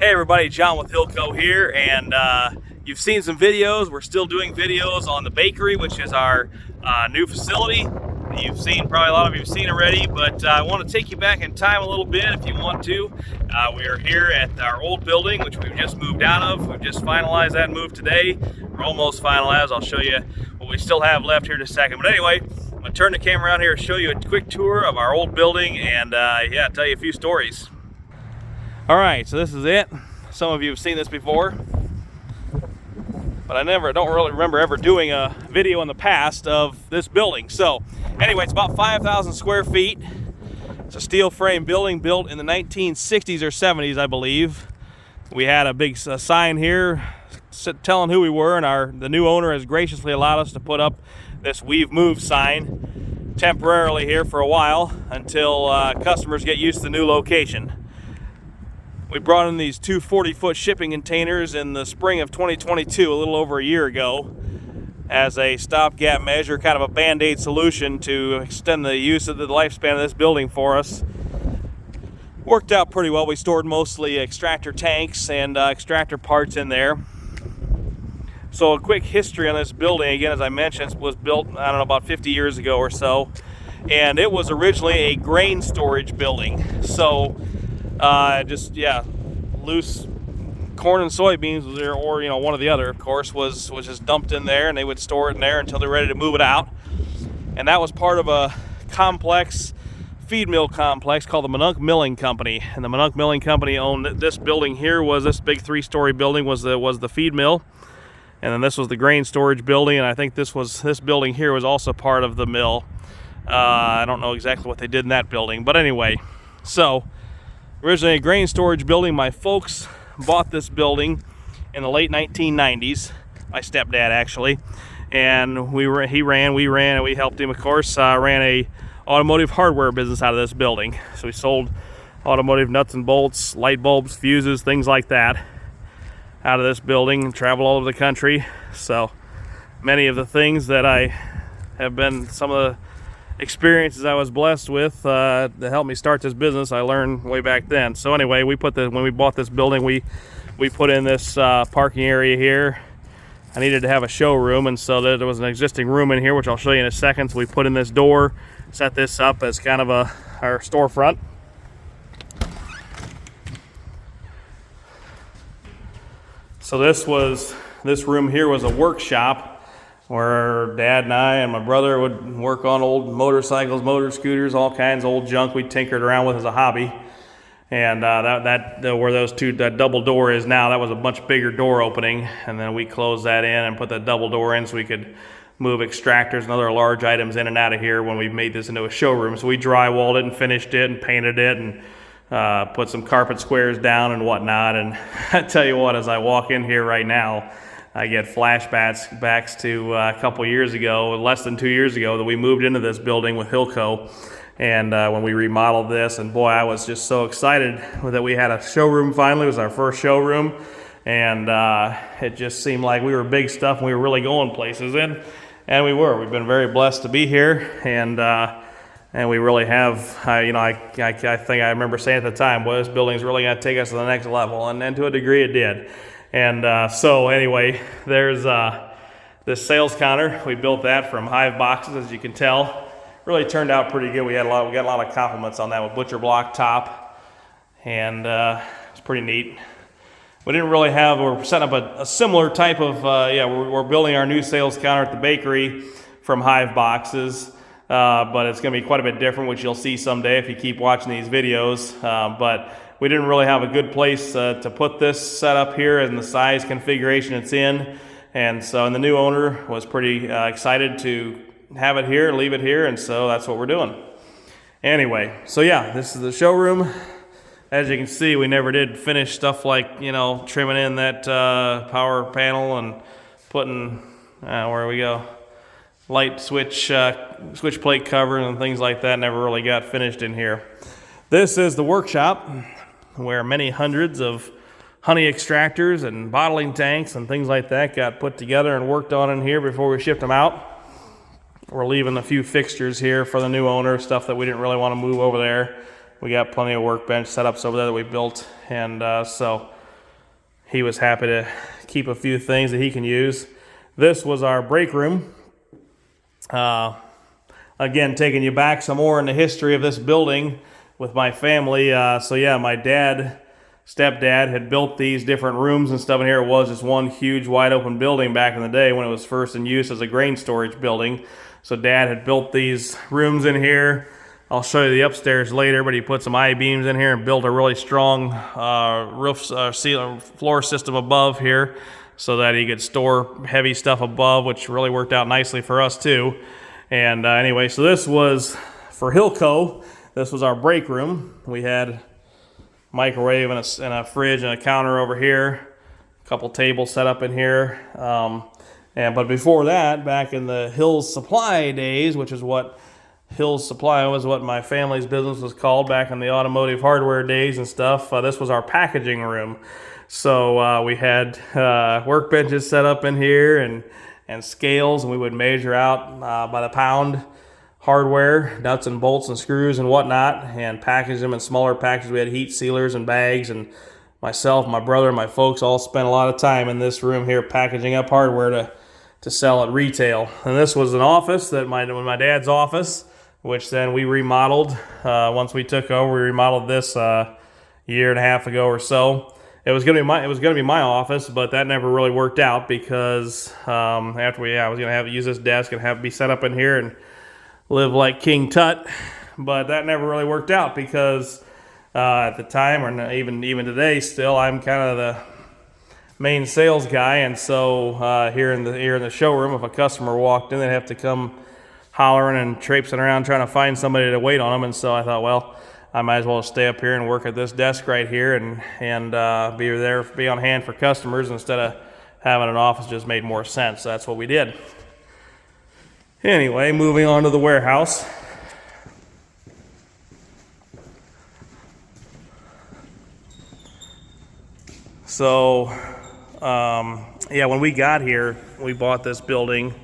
Hey everybody, John with HillCo here, and you've seen some videos. We're still doing videos on the bakery, which is our new facility. You've seen, probably a lot of you have seen already, but I want to take you back in time a little bit if you want to. We are here at our old building, which we've just moved out of. We've just finalized that move today. We're almost finalized. I'll show you what we still have left here in a second. But anyway, I'm going to turn the camera around here and show you a quick tour of our old building and yeah, tell you a few stories. All right, so this is it. Some of you have seen this before, but I don't really remember ever doing a video in the past of this building. So anyway, it's about 5,000 square feet. It's a steel frame building built in the 1960s or 70s, I believe. We had a big sign here telling who we were, and the new owner has graciously allowed us to put up this "We've Moved" sign temporarily here for a while until customers get used to the new location. We brought in these two 40-foot shipping containers in the spring of 2022, a little over a year ago, as a stopgap measure, kind of a band-aid solution to extend the use of the lifespan of this building for us. Worked out pretty well. We stored mostly extractor tanks and extractor parts in there. So a quick history on this building, again, as I mentioned, was built, I don't know, about 50 years ago or so, and it was originally a grain storage building. So loose corn and soybeans was there, or one or the other, of course, was just dumped in there, and they would store it in there until they're ready to move it out. And that was part of a complex, feed mill complex called the Minonk Milling Company. And the Minonk Milling Company owned this building here. Was this big 3-story building was the feed mill, and then this was the grain storage building. And I think this building here was also part of the mill. I don't know exactly what they did in that building, but anyway, so originally a grain storage building. My folks bought this building in the late 1990s. My stepdad, actually. And we ran, and we helped him, of course. Ran a automotive hardware business out of this building. So we sold automotive nuts and bolts, light bulbs, fuses, things like that out of this building, and traveled all over the country. So many of the things that I have been, some of the experiences I was blessed with to help me start this business, I learned way back then. So anyway, when we bought this building, we put in this parking area here. I needed to have a showroom, and so there was an existing room in here, which I'll show you in a second. So we put in this door, set this up as kind of our storefront. So this room here was a workshop where Dad and I and my brother would work on old motorcycles, motor scooters, all kinds of old junk we tinkered around with as a hobby. And where that double door is now, that was a much bigger door opening, and then we closed that in and put that double door in so we could move extractors and other large items in and out of here when we made this into a showroom. So we drywalled it and finished it and painted it and put some carpet squares down and whatnot. And I tell you what, as I walk in here right now, I get flashbacks to a couple years ago, less than 2 years ago, that we moved into this building with HillCo, and when we remodeled this, and boy, I was just so excited that we had a showroom finally. It was our first showroom, and it just seemed like we were big stuff, and we were really going places, and we were. We've been very blessed to be here, and we really have. I think I remember saying at the time, well, this building's really going to take us to the next level, and to a degree it did. And so anyway, there's this sales counter. We built that from hive boxes, as you can tell. Really turned out pretty good. We got a lot of compliments on that with butcher block top, and it's pretty neat. We didn't really have. We're setting up a similar type of. We're building our new sales counter at the bakery from hive boxes, but it's going to be quite a bit different, which you'll see someday if you keep watching these videos. But we didn't really have a good place to put this setup here and the size configuration it's in. And the new owner was pretty excited to have it here, leave it here, and so that's what we're doing. Anyway, so yeah, this is the showroom. As you can see, we never did finish stuff like, trimming in that power panel and putting, where we go, light switch plate cover and things like that. Never really got finished in here. This is the workshop, where many hundreds of honey extractors and bottling tanks and things like that got put together and worked on in here before we shipped them out. We're leaving a few fixtures here for the new owner, stuff that we didn't really want to move over there. We got plenty of workbench setups over there that we built, and so he was happy to keep a few things that he can use. This was our break room. Again, taking you back some more in the history of this building with my family. So yeah, my stepdad had built these different rooms and stuff in here. It was just one huge wide open building back in the day when it was first in use as a grain storage building. So Dad had built these rooms in here. I'll show you the upstairs later, but he put some I-beams in here and built a really strong floor system above here so that he could store heavy stuff above, which really worked out nicely for us too. And anyway, so this was for HillCo. This was our break room. We had microwave and a fridge and a counter over here, a couple tables set up in here. But before that, back in the Hills Supply days, which is what Hills Supply was, what my family's business was called back in the automotive hardware days and stuff, this was our packaging room. So we had workbenches set up in here and scales, and we would measure out by the pound hardware, nuts and bolts and screws and whatnot, and package them in smaller packages. We had heat sealers and bags, and myself, my brother, and my folks all spent a lot of time in this room here packaging up hardware to sell at retail. And this was an office my dad's office, which then we remodeled. Once we took over, we remodeled this year and a half ago or so. It was gonna be my office, but that never really worked out because I was gonna have to use this desk and have it be set up in here and live like King Tut. But that never really worked out because at the time, or even today, still I'm kind of the main sales guy, and so here in the showroom, if a customer walked in, they'd have to come hollering and traipsing around trying to find somebody to wait on them. And so I thought, well, I might as well stay up here and work at this desk right here and be on hand for customers instead of having an office. Just made more sense. So that's what we did. Anyway, moving on to the warehouse. So, when we got here, we bought this building.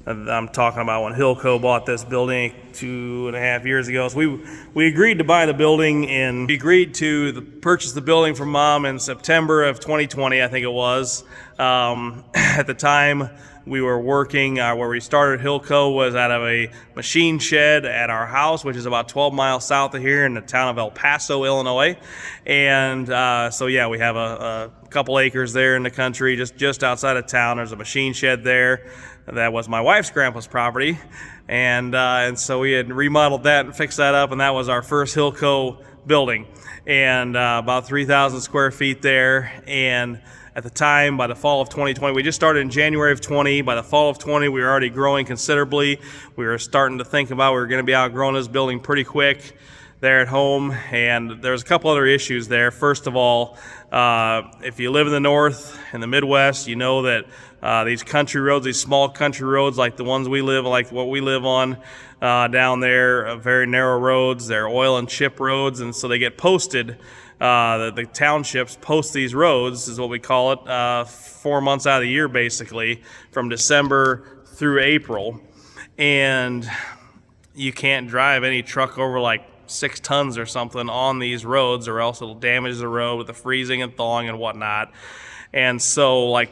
I'm talking about when HillCo bought this building 2.5 years ago. So we agreed to buy the building we agreed to purchase the building from Mom in September of 2020, I think it was. At the time, we were working, where we started HillCo was out of a machine shed at our house, which is about 12 miles south of here in the town of El Paso, Illinois. And we have a couple acres there in the country, just outside of town. There's a machine shed there. That was my wife's grandpa's property. And so we had remodeled that and fixed that up, and that was our first HillCo building. And about 3,000 square feet there. And at the time, by the fall of 2020, we just started in January of 20. By the fall of 20, we were already growing considerably. We were starting to think about we were going to be outgrowing this building pretty quick there at home. And there's a couple other issues there. First of all, if you live in the north, in the Midwest, you know that these country roads, these small country roads like the ones like what we live on down there, very narrow roads, they're oil and chip roads, and so they get posted. The townships post these roads, is what we call it, 4 months out of the year, basically, from December through April. And you can't drive any truck over like 6 tons or something on these roads, or else it'll damage the road with the freezing and thawing and whatnot. And so,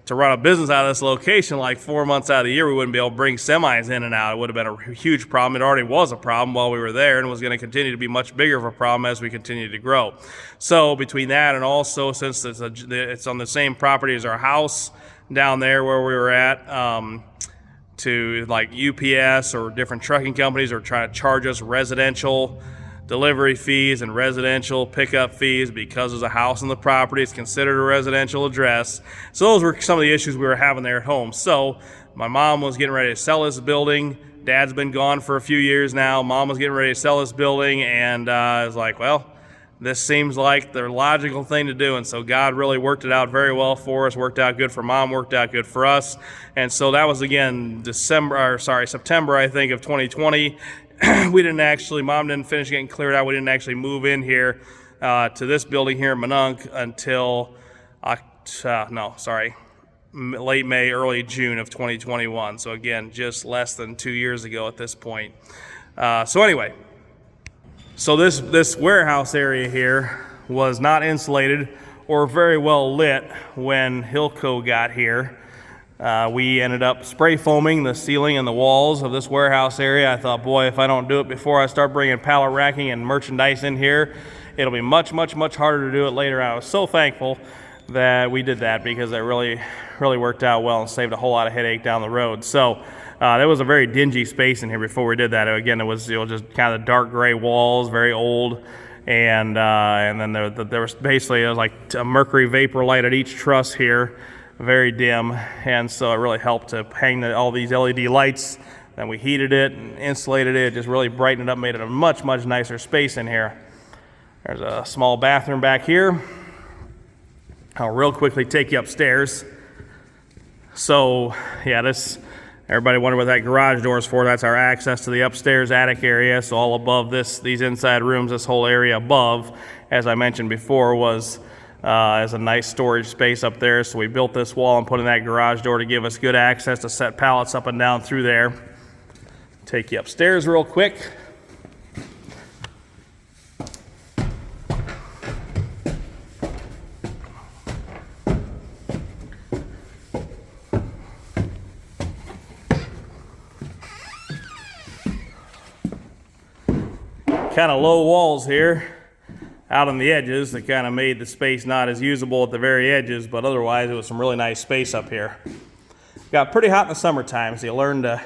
to run a business out of this location, 4 months out of the year, we wouldn't be able to bring semis in and out. It would have been a huge problem. It already was a problem while we were there, and was going to continue to be much bigger of a problem as we continue to grow. So between that, and also since it's on the same property as our house down there where we were at, to UPS or different trucking companies are trying to charge us residential delivery fees and residential pickup fees because there's a house on the property. It's considered a residential address. So those were some of the issues we were having there at home. So my mom was getting ready to sell this building. Dad's been gone for a few years now. Mom was getting ready to sell this building, and I was like, well, this seems like the logical thing to do. And so God really worked it out very well for us, worked out good for Mom, worked out good for us. And so that was, again, September, I think, of 2020. Mom didn't finish getting cleared out. We didn't actually move in here to this building here in Minonk until late May, early June of 2021. So again, just less than 2 years ago at this point. So this warehouse area here was not insulated were very well lit when HillCo got here. We ended up spray foaming the ceiling and the walls of this warehouse area. I thought, boy, if I don't do it before I start bringing pallet racking and merchandise in here, it'll be much, much, much harder to do it later on. I was so thankful that we did that because it really worked out well and saved a whole lot of headache down the road. So there was a very dingy space in here before we did that. Again, it was just kind of dark gray walls, very old, and then there was basically, it was like a mercury vapor light at each truss here, very dim, and so it really helped to hang all these LED lights. Then we heated it and insulated it, just really brightened it up, made it a much, much nicer space in here. There's a small bathroom back here. I'll real quickly take you upstairs. So yeah, everybody wondered what that garage door is for. That's our access to the upstairs attic area. So all above these inside rooms, this whole area above, as I mentioned before, was as a nice storage space up there. So we built this wall and put in that garage door to give us good access to set pallets up and down through there. Take you upstairs real quick. Kind of low walls here out on the edges that kind of made the space not as usable at the very edges, but otherwise it was some really nice space up here. Got pretty hot in the summertime, so you learn to,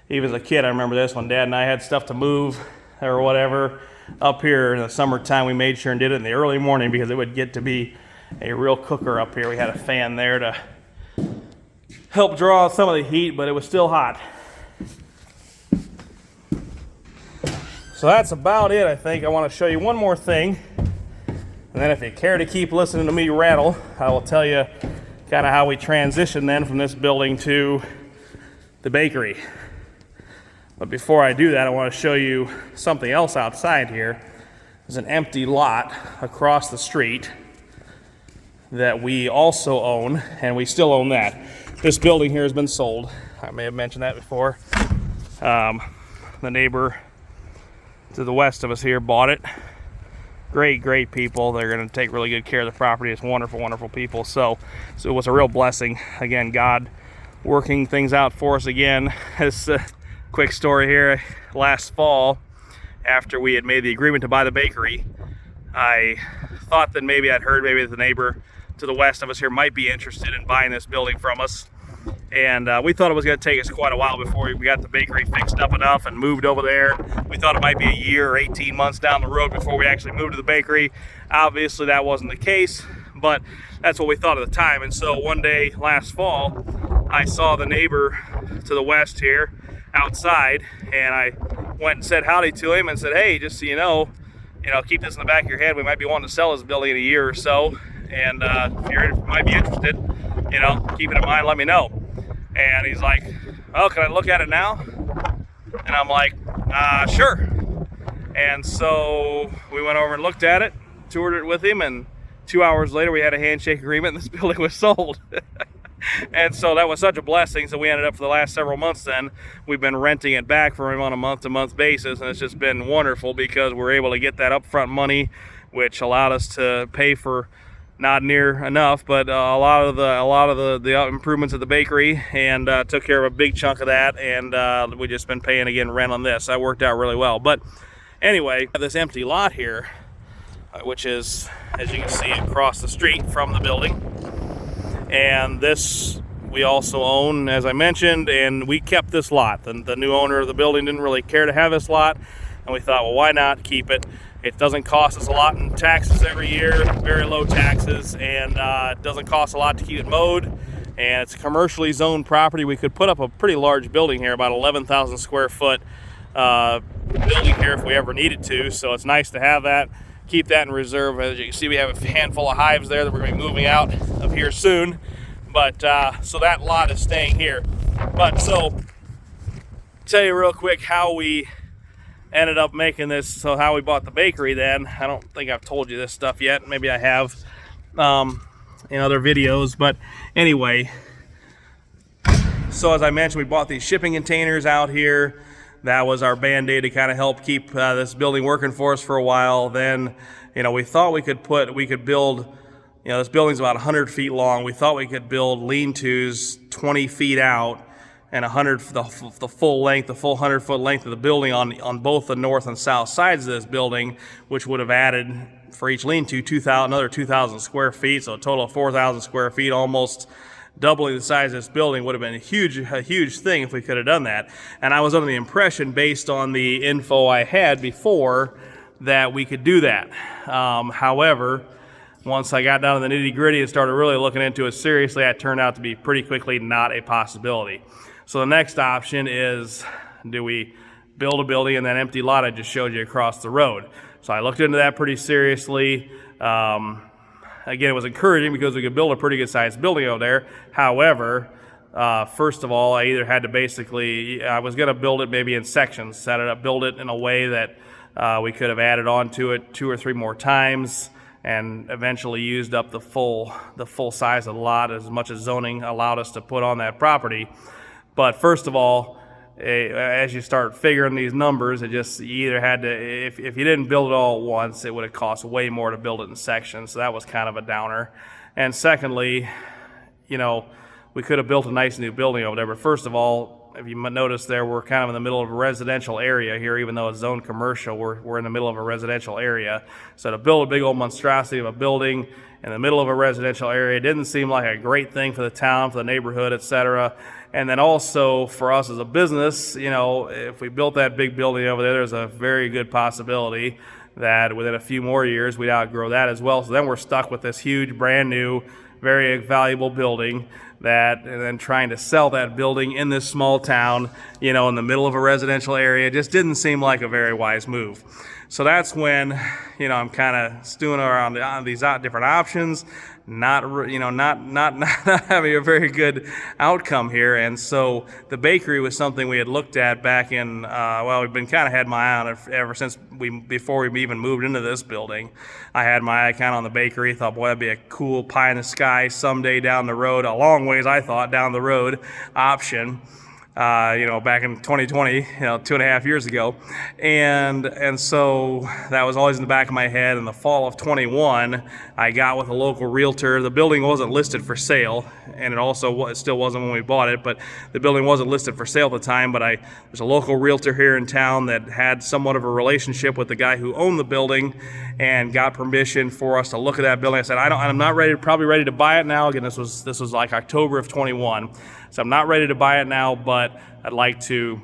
even as a kid, I remember this when Dad and I had stuff to move or whatever. Up here in the summertime, we made sure and did it in the early morning because it would get to be a real cooker up here. We had a fan there to help draw some of the heat, but it was still hot. So that's about it, I think. I want to show you one more thing, and then if you care to keep listening to me rattle, I will tell you kind of how we transitioned then from this building to the bakery. But before I do that, I want to show you something else outside here. There's an empty lot across the street that we also own, and we still own that. This building here has been sold. I may have mentioned that before. The neighbor to the west of us here bought it. Great people. They're going to take really good care of the property. It's wonderful people. So it was a real blessing. Again, God working things out for us again. This quick story here. Last fall, after we had made the agreement to buy the bakery, I thought that maybe I'd heard maybe the neighbor to the west of us here might be interested in buying this building from us. And we thought it was going to take us quite a while before we got the bakery fixed up enough and moved over there. We thought it might be a year or 18 months down the road before we actually moved to the bakery. Obviously, that wasn't the case, but that's what we thought at the time. And so one day last fall, I saw the neighbor to the west here outside, and I went and said howdy to him and said, hey, just so you know, keep this in the back of your head. We might be wanting to sell this building in a year or so, and if you might be interested, keep it in mind, let me know. And he's like, oh, can I look at it now? And I'm like, sure. And so we went over and looked at it, toured it with him, and 2 hours later we had a handshake agreement and this building was sold. And so that was such a blessing. So we ended up for the last several months then, we've been renting it back from him on a month-to-month basis, and it's just been wonderful because we're able to get that upfront money, which allowed us to pay for not near enough, but a lot of the improvements at the bakery, and took care of a big chunk of that, and we just been paying again rent on this. That worked out really well. But anyway, this empty lot here, which is, as you can see, across the street from the building, and this we also own, as I mentioned, and we kept this lot. The new owner of the building didn't really care to have this lot, and we thought, well, why not keep it? It doesn't cost us a lot in taxes every year, very low taxes, and it doesn't cost a lot to keep it mowed. And it's a commercially zoned property. We could put up a pretty large building here, about 11,000 square foot building here if we ever needed to. So it's nice to have that, keep that in reserve. As you can see, we have a handful of hives there that we're going to be moving out of here soon. But so that lot is staying here. But so, tell you real quick how we ended up making this, so how we bought the bakery then. I don't think I've told you this stuff yet. Maybe I have in other videos, but anyway, so as I mentioned, we bought these shipping containers out here. That was our band-aid to kind of help keep this building working for us for a while. Then, we thought we could build this building's about 100 feet long. We thought we could build lean-tos 20 feet out and the full length, the full 100-foot length of the building on both the north and south sides of this building, which would have added for each lean-to another 2,000 square feet, so a total of 4,000 square feet, almost doubling the size of this building. Would have been a huge thing if we could have done that. And I was under the impression, based on the info I had before, that we could do that. However, once I got down to the nitty-gritty and started really looking into it seriously, that turned out to be pretty quickly not a possibility. So the next option is, do we build a building in that empty lot I just showed you across the road? So I looked into that pretty seriously. Again, it was encouraging because we could build a pretty good sized building over there. However, first of all, I either had to I was going to build it maybe in sections, build it in a way that we could have added on to it 2 or 3 more times and eventually used up the full size of the lot as much as zoning allowed us to put on that property. But first of all, as you start figuring these numbers, you either had to, if you didn't build it all at once, it would have cost way more to build it in sections. So that was kind of a downer. And secondly, we could have built a nice new building over there. But first of all, if you notice there, we're kind of in the middle of a residential area here. Even though it's zoned commercial, we're in the middle of a residential area. So to build a big old monstrosity of a building in the middle of a residential area didn't seem like a great thing for the town, for the neighborhood, etc. And then also for us as a business, if we built that big building over there, there's a very good possibility that within a few more years we'd outgrow that as well. So then we're stuck with this huge, brand new, very valuable building and then trying to sell that building in this small town, in the middle of a residential area, just didn't seem like a very wise move. So that's when, I'm kind of stewing around on these different options, not having a very good outcome here. And so the bakery was something we had looked at back in, we've been kind of had my eye on it ever since before we even moved into this building. I had my eye kind of on the bakery, thought, boy, that'd be a cool pie in the sky someday down the road, a long ways, I thought, down the road option. Back in 2020, 2.5 years ago. And so that was always in the back of my head. In the fall of 21, I got with a local realtor. The building wasn't listed for sale, and it still wasn't when we bought it, but the building wasn't listed for sale at the time. But there's a local realtor here in town that had somewhat of a relationship with the guy who owned the building and got permission for us to look at that building. I said, I'm not probably ready to buy it now. Again, this was like October of 21. So I'm not ready to buy it now, but I'd like to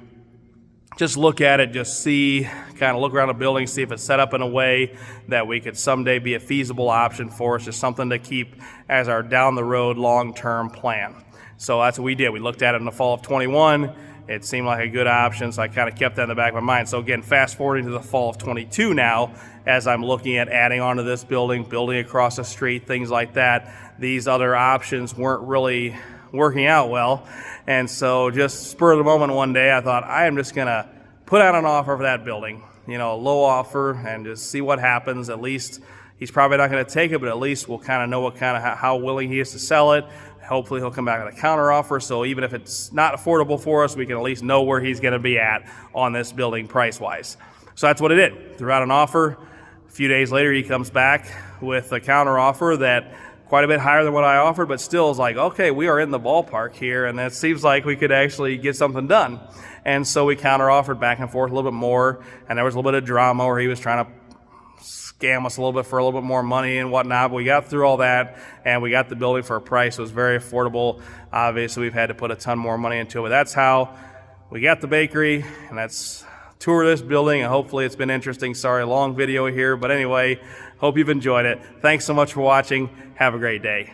just look at it, just look around the building, see if it's set up in a way that we could someday be a feasible option for us, just something to keep as our down the road long-term plan. So that's what we did. We looked at it in the fall of 21. It seemed like a good option, so I kind of kept that in the back of my mind. So again, fast forwarding to the fall of 22 now, as I'm looking at adding onto this building across the street, things like that, these other options weren't really working out well. And so just spur of the moment one day, I thought, I am just going to put out an offer for that building, a low offer, and just see what happens. At least he's probably not going to take it, but at least we'll kind of know how willing he is to sell it. Hopefully he'll come back with a counter offer. So even if it's not affordable for us, we can at least know where he's going to be at on this building price-wise. So that's what I did. Threw out an offer. A few days later, he comes back with a counter offer that quite a bit higher than what I offered, but still is like, okay, we are in the ballpark here, and it seems like we could actually get something done. And so we counter-offered back and forth a little bit more, and there was a little bit of drama where he was trying to scam us a little bit for a little bit more money and whatnot, but we got through all that, and we got the building for a price that was very affordable. Obviously, we've had to put a ton more money into it, but that's how we got the bakery, and that's tour this building, and hopefully it's been interesting. Sorry, long video here, but anyway, hope you've enjoyed it. Thanks so much for watching. Have a great day.